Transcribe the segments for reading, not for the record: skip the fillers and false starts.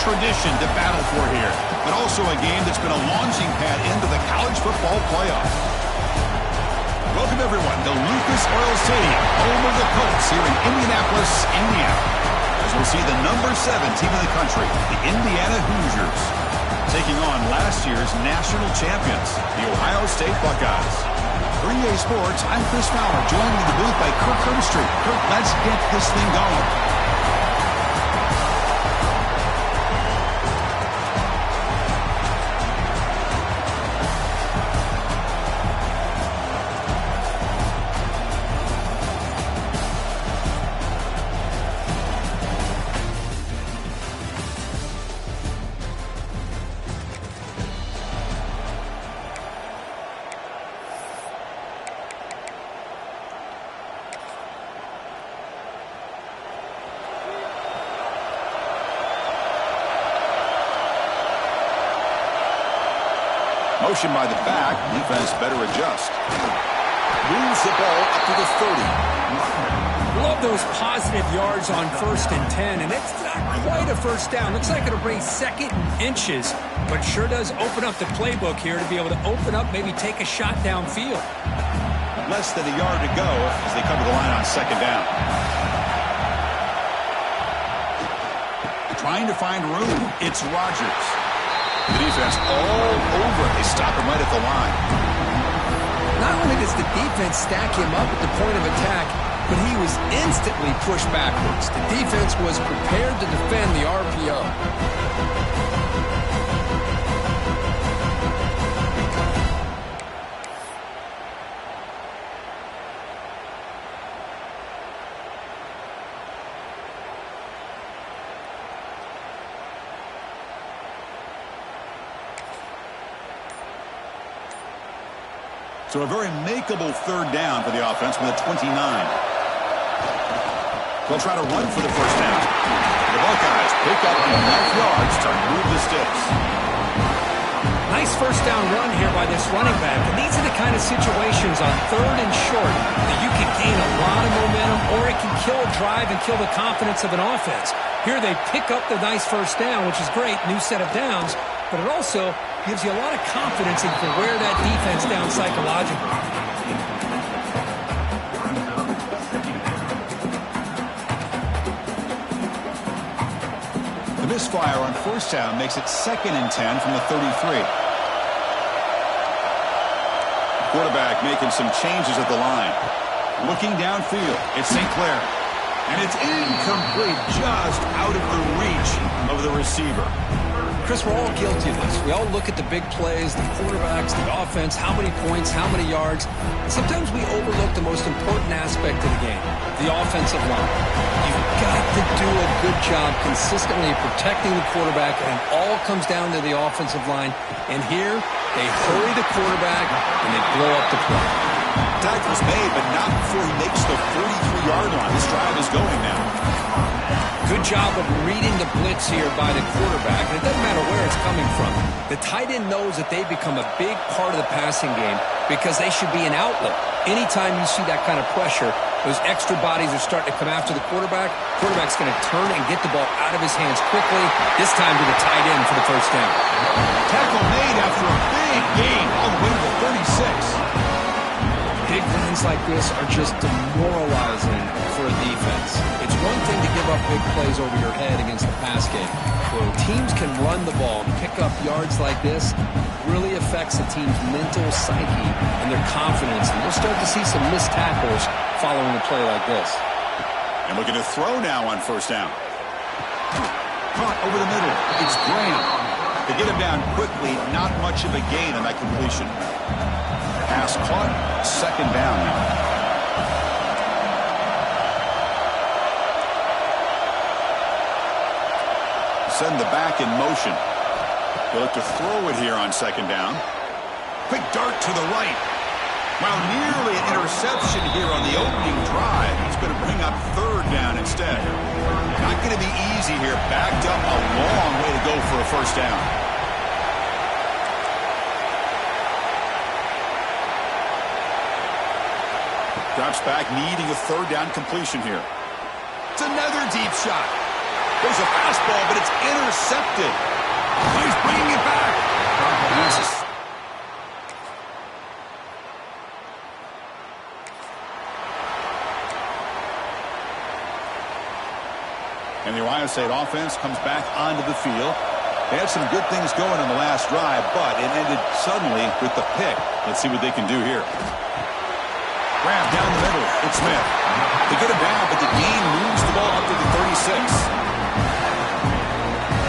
tradition to battle for here, but also a game that's been a launching pad into the college football playoff. Welcome, everyone, to Lucas Oil Stadium, home of the Colts here in Indianapolis, Indiana. As we'll see the number 7 team in the country, the Indiana Hoosiers, taking on last year's national champions, the Ohio State Buckeyes. For EA Sports, I'm Chris Fowler, joined in the booth by Kirk Herbstreit. Kirk, let's get this thing going. Motion by the back. Defense better adjust. Moves the ball up to the 30. Love those positive yards on 1st and 10, and it's not quite a first down. Looks like it'll bring 2nd and inches, but sure does open up the playbook here to be able to open up, maybe take a shot downfield. Less than a yard to go as they come to the line on 2nd down. Trying to find room. It's Rodgers. The defense all over. They stop him right at the line. Not only does the defense stack him up at the point of attack, but he was instantly pushed backwards. The defense was prepared to defend the RPO. So a very makeable 3rd down for the offense with a 29. They'll try to run for the 1st down. The Buckeyes pick up enough yards to move the sticks. Nice 1st down run here by this running back. And these are the kind of situations on 3rd and short that you can gain a lot of momentum, or it can kill a drive and kill the confidence of an offense. Here they pick up the nice 1st down, which is great, new set of downs, but it also gives you a lot of confidence in for where that defense down psychologically. The misfire on 1st down makes it 2nd and 10 from the 33. Quarterback making some changes at the line. Looking downfield, it's St. Clair. And it's incomplete, just out of the reach of the receiver. Chris, we're all guilty of this. We all look at the big plays, the quarterbacks, the offense, how many points, how many yards. And sometimes we overlook the most important aspect of the game, the offensive line. You've got to do a good job consistently protecting the quarterback, and it all comes down to the offensive line. And here, they hurry the quarterback, and they blow up the play. Tackle's made, but not before he makes the 43-yard line. This drive is going now. Good job of reading the blitz here by the quarterback, and it doesn't matter where it's coming from. The tight end knows that they become a big part of the passing game because they should be an outlet. Anytime you see that kind of pressure, those extra bodies are starting to come after the quarterback. Quarterback's going to turn and get the ball out of his hands quickly, this time to the tight end for the 1st down. Tackle made after a big gain all the way to the 36. Big runs like this are just demoralizing for a defense. It's one thing to give up big plays over your head against the pass game. When teams can run the ball and pick up yards like this, it really affects the team's mental psyche and their confidence. And we'll start to see some missed tackles following a play like this. And looking to throw now on 1st down. Caught over the middle. It's Graham. They get him down quickly. Not much of a gain on that completion. Pass caught. 2nd down now. Send the back in motion. They look to throw it here on 2nd down. Quick dart to the right. Well, nearly an interception here on the opening drive. He's going to bring up 3rd down instead. Not going to be easy here. Backed up a long way to go for a 1st down. Drops back, needing a 3rd down completion here. It's another deep shot. There's a fastball, but it's intercepted. He's bringing it back. And the Ohio State offense comes back onto the field. They had some good things going on the last drive, but it ended suddenly with the pick. Let's see what they can do here. Grab down the middle. It's Smith. They get him down, but the gain moves the ball up to the 36.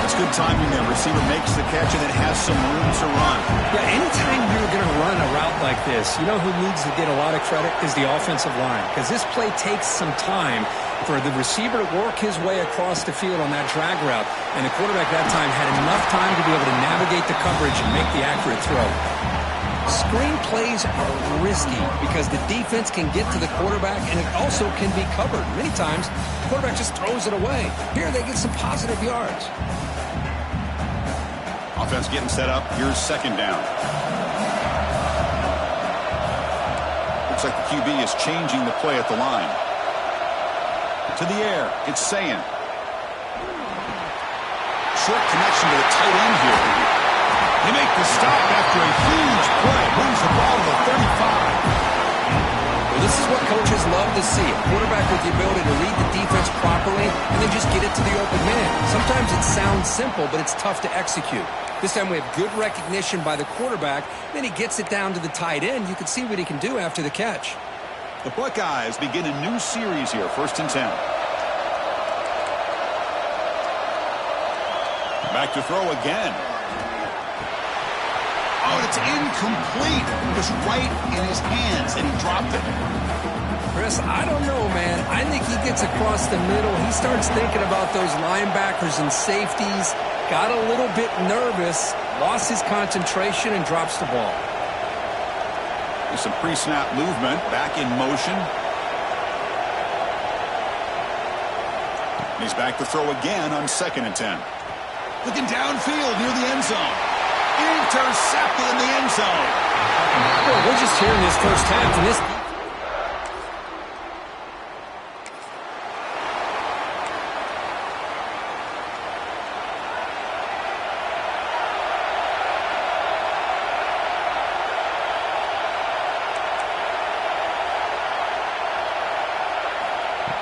That's good timing there. Receiver makes the catch and it has some room to run. Yeah, anytime you're going to run a route like this, you know who needs to get a lot of credit is the offensive line, because this play takes some time for the receiver to work his way across the field on that drag route, and the quarterback that time had enough time to be able to navigate the coverage and make the accurate throw. Screen plays are risky because the defense can get to the quarterback, and it also can be covered. Many times, the quarterback just throws it away. Here, they get some positive yards. Offense getting set up. Here's second down. Looks like the QB is changing the play at the line. To the air. It's Sayan. Short connection to the tight end here. They make the stop after a huge play. Moves the ball to the 35. Well, this is what coaches love to see. A quarterback with the ability to read the defense properly and then just get it to the open man. Sometimes it sounds simple, but it's tough to execute. This time we have good recognition by the quarterback. Then he gets it down to the tight end. You can see what he can do after the catch. The Buckeyes begin a new series here. 1st and 10. Back to throw again. Oh, it's incomplete. It was right in his hands, and he dropped it. Chris, I don't know, man. I think he gets across the middle. He starts thinking about those linebackers and safeties. Got a little bit nervous, lost his concentration, and drops the ball. There's some pre-snap movement, back in motion. And he's back to throw again on 2nd and 10. Looking downfield near the end zone. Intercepted in the end zone. Well, we're just hearing this first half, and this...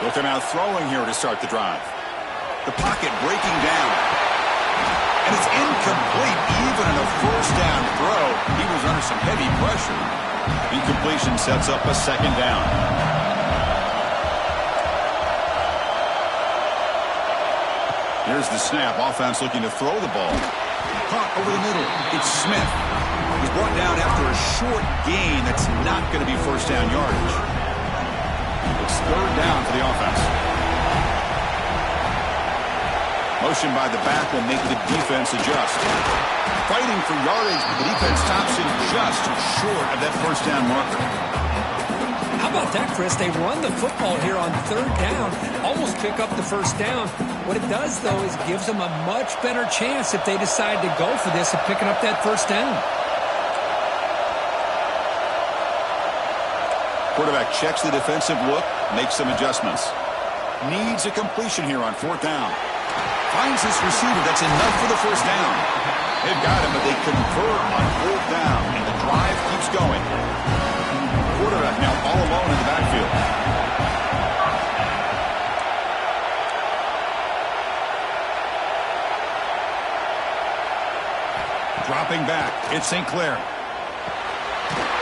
Looking out throwing here to start the drive. The pocket breaking down. And it's incomplete. Even in a 1st down throw, he was under some heavy pressure. Incompletion sets up a 2nd down. Here's the snap. Offense looking to throw the ball. Caught over the middle. It's Smith. He's brought down after a short gain that's not going to be 1st down yardage. It's 3rd down for the offense. Motion by the back will make the defense adjust. Fighting for yardage, but the defense stops him just short of that 1st down marker. How about that, Chris? They run the football here on 3rd down, almost pick up the 1st down. What it does, though, is it gives them a much better chance if they decide to go for this of picking up that 1st down. Quarterback checks the defensive look, makes some adjustments. Needs a completion here on 4th down. Finds his receiver. That's enough for the 1st down. They've got him, but they convert on 4th down, and the drive keeps going. Quarterback now all alone in the backfield. Dropping back, it's St. Clair.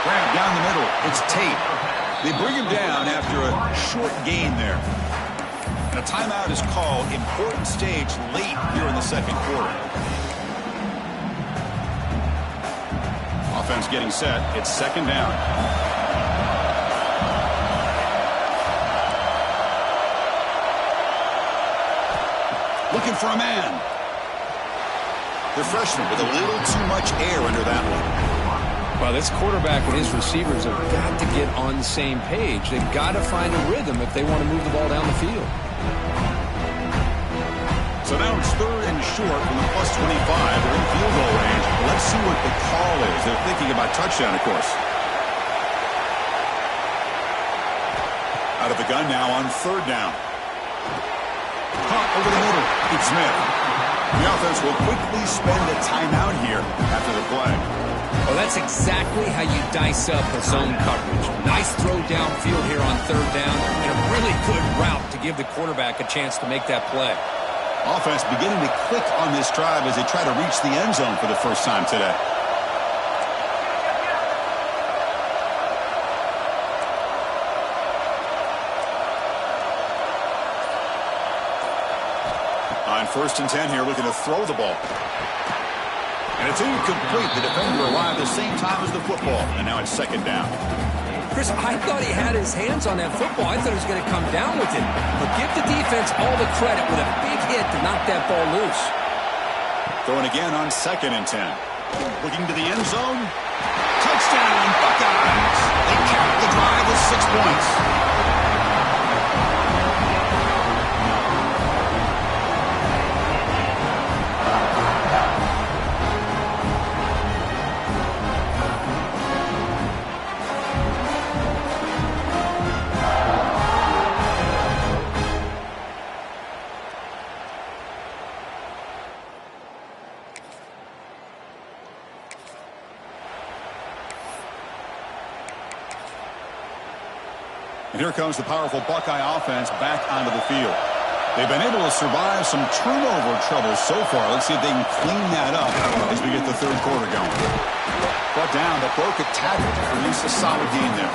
Grab down the middle, it's Tate. They bring him down after a short gain there. And a timeout is called. Important stage late here in the 2nd quarter. Offense getting set. It's 2nd down. Looking for a man. The freshman with a little too much air under that one. Well, this quarterback and his receivers have got to get on the same page. They've got to find a rhythm if they want to move the ball down the field. So now it's 3rd and short from the +25. They're in field goal range. Let's see what the call is. They're thinking about touchdown, of course. Out of the gun now on 3rd down. Caught over the middle. It's Smith. The offense will quickly spend a timeout here after the play. Well, that's exactly how you dice up a zone coverage. Nice throw downfield here on third down, and a really good route to give the quarterback a chance to make that play. Offense beginning to click on this drive as they try to reach the end zone for the first time today. On 1st and 10 here, looking to throw the ball. And it's incomplete. The defender arrived at the same time as the football, and now it's 2nd down. Chris, I thought he had his hands on that football. I thought he was going to come down with it. But give the defense all the credit with a big hit to knock that ball loose. Throwing again on 2nd and 10. Looking to the end zone. Touchdown, Buckeyes. They cap the drive with 6 points. And here comes the powerful Buckeye offense back onto the field. They've been able to survive some turnover trouble so far. Let's see if they can clean that up as we get the 3rd quarter going. Brought down, but broke a tackle to produce a solid gain there.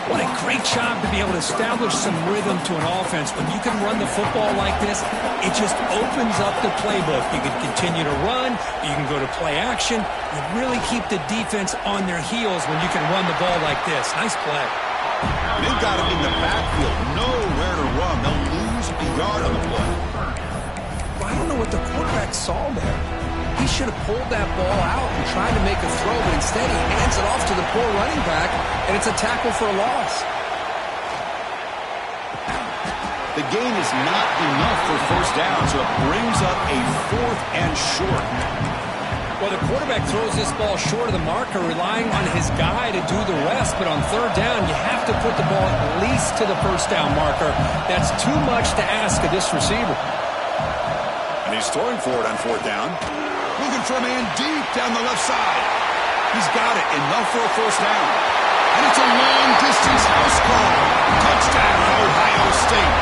What a great job to be able to establish some rhythm to an offense. When you can run the football like this, it just opens up the playbook. You can continue to run. You can go to play action. You really keep the defense on their heels when you can run the ball like this. Nice play. They've got him in the backfield. Nowhere to run. They'll lose a yard on the play. I don't know what the quarterback saw there. He should have pulled that ball out and tried to make a throw, but instead he hands it off to the poor running back, and it's a tackle for a loss. The gain is not enough for 1st down, so it brings up a 4th and short. Well, the quarterback throws this ball short of the marker, relying on his guy to do the rest. But on 3rd down, you have to put the ball at least to the 1st down marker. That's too much to ask of this receiver. And he's throwing for it on 4th down. Looking for a man deep down the left side. He's got it. Enough for a 1st down. And it's a long-distance house call. Touchdown, Ohio State.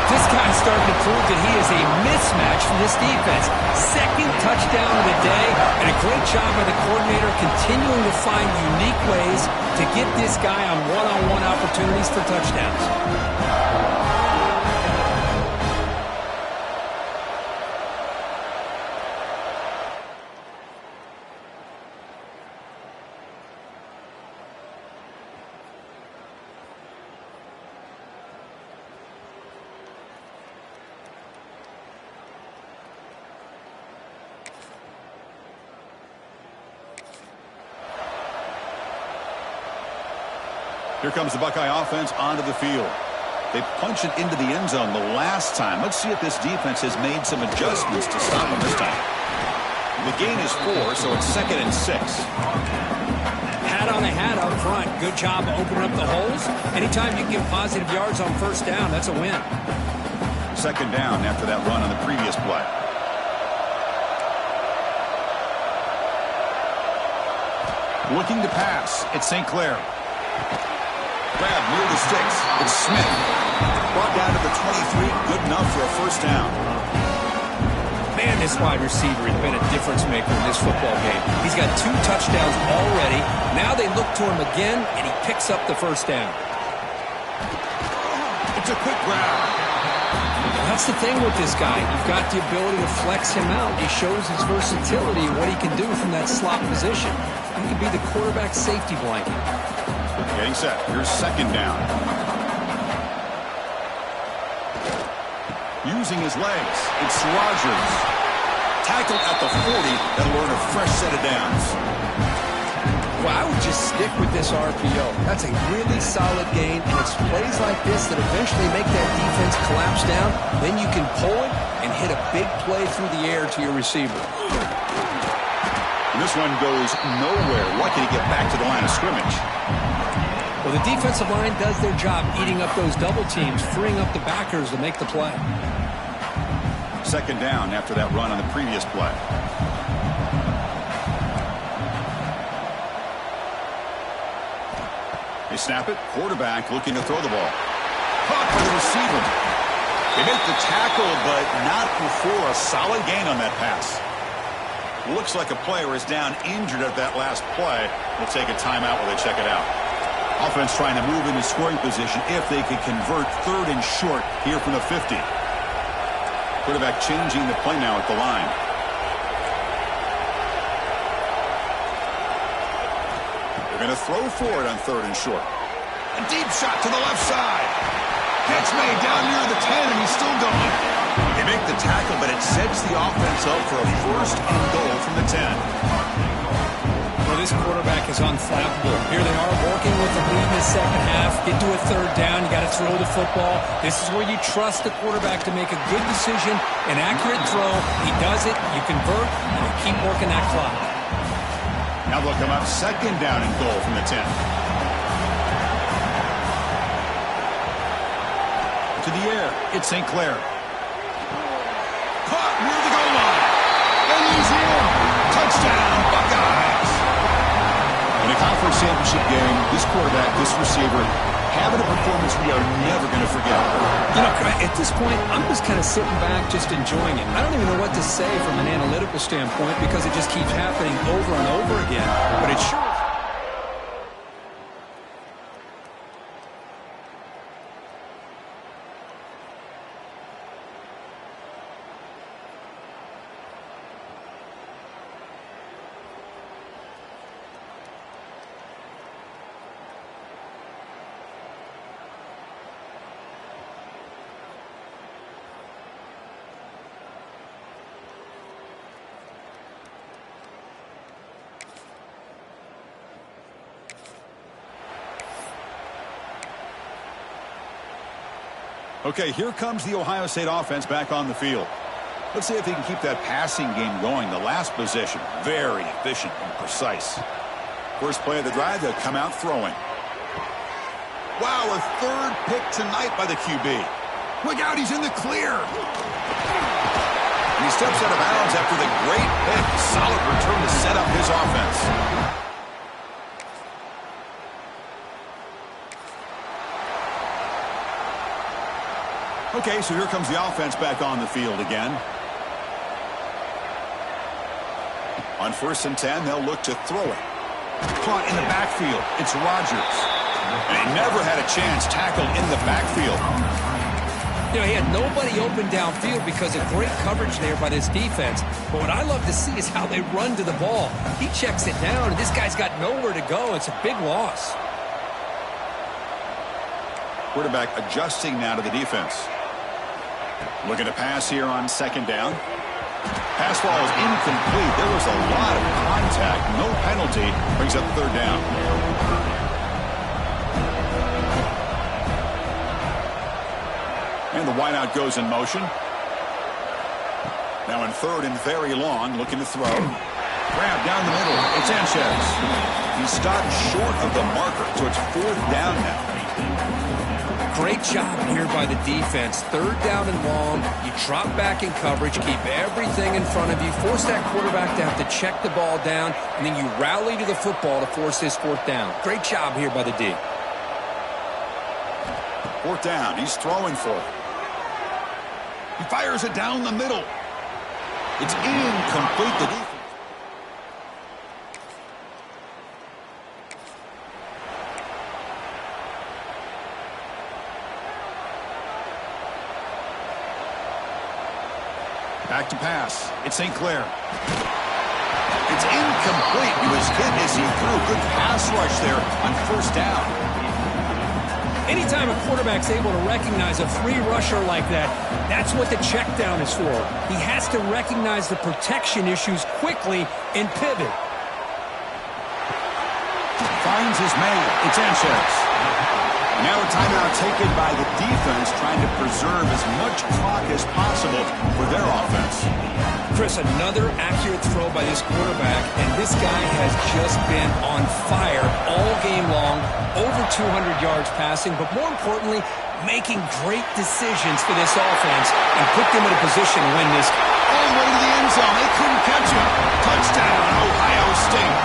This guy's starting to prove that he is a mismatch for this defense. 2nd touchdown of the day, and a great job by the coordinator continuing to find unique ways to get this guy on one-on-one opportunities for touchdowns. Here comes the Buckeye offense onto the field. They punch it into the end zone the last time. Let's see if this defense has made some adjustments to stop them this time. The gain is 4, so it's 2nd and 6. Hat on a hat up front. Good job opening up the holes. Anytime you can get positive yards on 1st down, that's a win. 2nd down after that run on the previous play. Looking to pass. It's St. Clair. Grab near the sticks. It's Smith. Brought down to the 23. Good enough for a 1st down. Man, this wide receiver has been a difference maker in this football game. He's got 2 touchdowns already. Now they look to him again, and he picks up the 1st down. It's a quick grab. That's the thing with this guy. You've got the ability to flex him out. He shows his versatility and what he can do from that slot position. He could be the quarterback's safety blanket. Getting set. Here's 2nd down. Using his legs. It's Rogers. Tackled at the 40. That'll earn a fresh set of downs. Well, I would just stick with this RPO. That's a really solid gain, and it's plays like this that eventually make that defense collapse down. Then you can pull it and hit a big play through the air to your receiver. And this one goes nowhere. Lucky to get back to the line of scrimmage. Well, the defensive line does their job eating up those double teams, freeing up the backers to make the play. Second down after that run on the previous play. They snap it. Quarterback looking to throw the ball. Caught by the receiver. They make the tackle, but not before a solid gain on that pass. Looks like a player is down injured at that last play. We'll take a timeout while they check it out. Offense trying to move into scoring position if they can convert third and short here from the 50. Quarterback changing the play now at the line. They're going to throw for it on third and short. A deep shot to the left side. Catch made down near the 10, and he's still going. They make the tackle, but it sets the offense up for a first and goal from the 10. Well, this quarterback is unflappable. Here they are working with the lead in the second half. Get to a third down. You got to throw the football. This is where you trust the quarterback to make a good decision, an accurate throw. He does it. You convert, and you keep working that clock. Now they'll come up second down and goal from the 10. To the air, it's St. Clair. Caught near the goal line. And he's in. Touchdown, Buckeyes. In a conference championship game, this quarterback, this receiver, having a performance we are never going to forget. You know, at this point, I'm just kind of sitting back, just enjoying it. I don't even know what to say from an analytical standpoint because it just keeps happening over and over again. But it sure is. Okay, here comes the Ohio State offense back on the field. Let's see if he can keep that passing game going. The last possession, very efficient and precise. First play of the drive, they'll come out throwing. Wow, a third pick tonight by the QB. Look out, he's in the clear. And he steps out of bounds after the great pick. Solid return to set up his offense. Okay, so here comes the offense back on the field again. On 1st and 10, they'll look to throw it. Caught in the backfield. It's Rodgers. And he never had a chance tackled in the backfield. You know, he had nobody open downfield because of great coverage there by this defense. But what I love to see is how they run to the ball. He checks it down, and this guy's got nowhere to go. It's a big loss. Quarterback adjusting now to the defense. Looking to pass here on 2nd down. Pass ball is incomplete. There was a lot of contact. No penalty. Brings up 3rd down. And the wideout goes in motion. Now in 3rd and very long, looking to throw. Grab down the middle. It's Sanchez. He stopped short of the marker, so it's 4th down now. Great job here by the defense. 3rd down and long. You drop back in coverage, keep everything in front of you, force that quarterback to have to check the ball down, and then you rally to the football to force this 4th down. Great job here by the D. 4th down. He's throwing for it. He fires it down the middle. It's incomplete. The defense. Back to pass. It's St. Clair. It's incomplete. He was hit as he threw. Good pass rush there on 1st down. Anytime a quarterback's able to recognize a free rusher like that, that's what the check down is for. He has to recognize the protection issues quickly and pivot. Finds his man. It's Sanchez. Now a timeout taken by the defense, trying to preserve as much clock as possible for their offense. Chris, another accurate throw by this quarterback, and this guy has just been on fire all game long, over 200 yards passing, but more importantly, making great decisions for this offense and put them in a position to win this. All the way to the end zone. They couldn't catch him. Touchdown, Ohio State.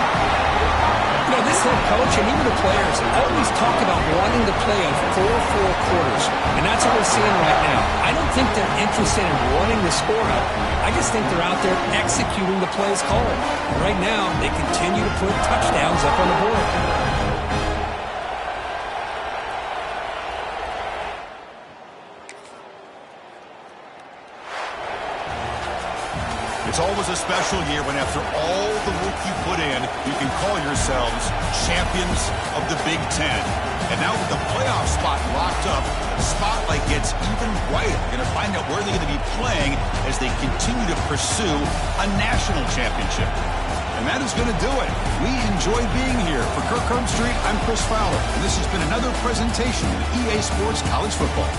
You know, this head coach and even the players always talk about wanting to play in 4-4 quarters, and that's what we're seeing right now. I don't think they're interested in running the score up. I just think they're out there executing the plays called. And right now, they continue to put touchdowns up on the board. It's always a special year when after all the work you put in, you can call yourselves champions of the Big Ten. And now with the playoff spot locked up, the spotlight gets even brighter. You're going to find out where they're going to be playing as they continue to pursue a national championship. And that is going to do it. We enjoy being here. For Kirk Herbstreit, I'm Chris Fowler. And this has been another presentation of EA Sports College Football.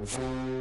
Thank you.